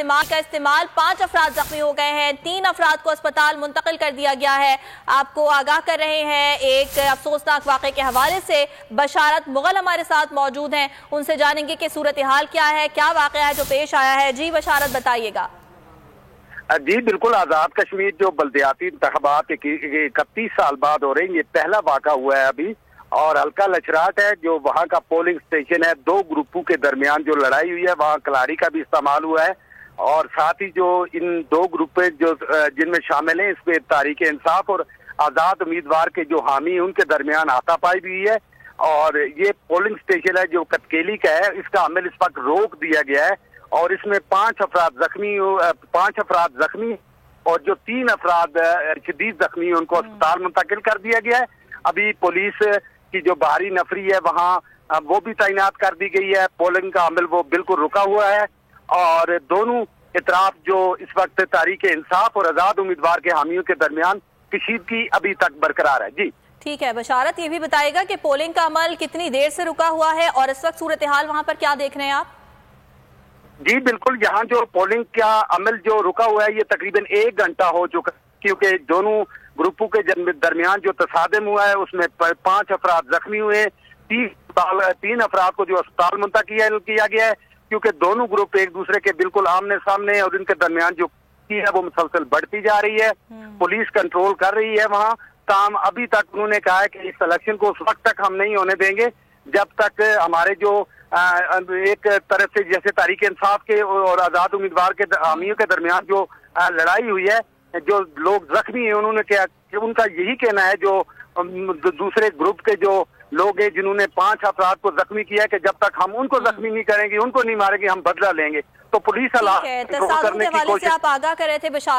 کا استعمال 5 افراد زخمی ہو گئے ہیں، 3 افراد کو اسپتال منتقل کر دیا گیا ہے۔ آپ کو آگاہ کر رہے ہیں ایک افسوسناک واقعے کے حوالے سے۔ بشارت مغل ہمارے ساتھ موجود ہیں، ان سے جانیں گے کہ صورتحال کیا ہے، کیا واقعہ ہے جو پیش آیا ہے۔ جی بشارت بتائیے گا۔ جی بالکل، آزاد کشمیر جو بلدیاتی انتخابات 31 سال بعد ہو رہے ہیں، یہ پہلا واقعہ ہوا ہے ابھی، اور ہلکا لچراٹ ہے جو وہاں کا پولنگ سٹیشن ہے۔ 2 گروپوں کے درمیان جو لڑائی ہوئی ہے وہاں کلاڑی کا بھی استعمال ہوا ہے، اور ساتھ ہی جو ان 2 گروپیں جن میں شامل ہیں، اس میں تحریک انصاف اور آزاد امیدوار کے جو حامی ہیں ان کے درمیان ہاتھا پائی بھی ہے۔ اور یہ پولنگ سٹیشن ہے جو کتکیلی کا ہے، اس کا عمل اس وقت روک دیا گیا ہے، اور اس میں 5 افراد زخمی اور جو 3 افراد شدید زخمی ہیں ان کو اسپتال منتقل کر دیا گیا ہے۔ ابھی پولیس کی جو باہری نفری ہے وہاں وہ بھی تعینات کر دی گئی ہے۔ پولنگ کا عمل وہ بالکل رکا ہوا ہے، اور دونوں اطراف جو اس وقت تحریک انصاف اور آزاد امیدوار کے حامیوں کے درمیان کشیدگی ابھی تک برقرار ہے۔ جی ٹھیک ہے بشارت، یہ بھی بتائے گا کہ پولنگ کا عمل کتنی دیر سے رکا ہوا ہے اور اس وقت صورتحال وہاں پر کیا دیکھ رہے ہیں آپ؟ جی بالکل، یہاں جو پولنگ کا عمل جو رکا ہوا ہے یہ تقریباً 1 گھنٹہ ہو چکا، کیونکہ دونوں گروپوں کے درمیان جو تصادم ہوا ہے اس میں 5 افراد زخمی ہوئے، 3 افراد کو جو اسپتال منتقل کیا گیا ہے، کیونکہ دونوں گروپ ایک دوسرے کے بالکل آمنے سامنے ہیں، اور ان کے درمیان جو ہے وہ مسلسل بڑھتی جا رہی ہے۔ پولیس کنٹرول کر رہی ہے وہاں، تاہم ابھی تک انہوں نے کہا ہے کہ اس الیکشن کو اس وقت تک ہم نہیں ہونے دیں گے جب تک ہمارے جو ایک طرف سے جیسے تحریک انصاف کے اور آزاد امیدوار کے حامیوں کے درمیان جو لڑائی ہوئی ہے، جو لوگ زخمی ہیں انہوں نے کہا کہ ان کا یہی کہنا ہے، جو دوسرے گروپ کے جو لوگ ہیں جنہوں نے 5 افراد کو زخمی کیا ہے، کہ جب تک ہم ان کو زخمی نہیں کریں گے، ان کو نہیں ماریں گے، ہم بدلہ لیں گے۔ تو پولیس حالات کنٹرول کرنے کی کوشش۔ آپ آگاہ کر رہے تھے بشارت۔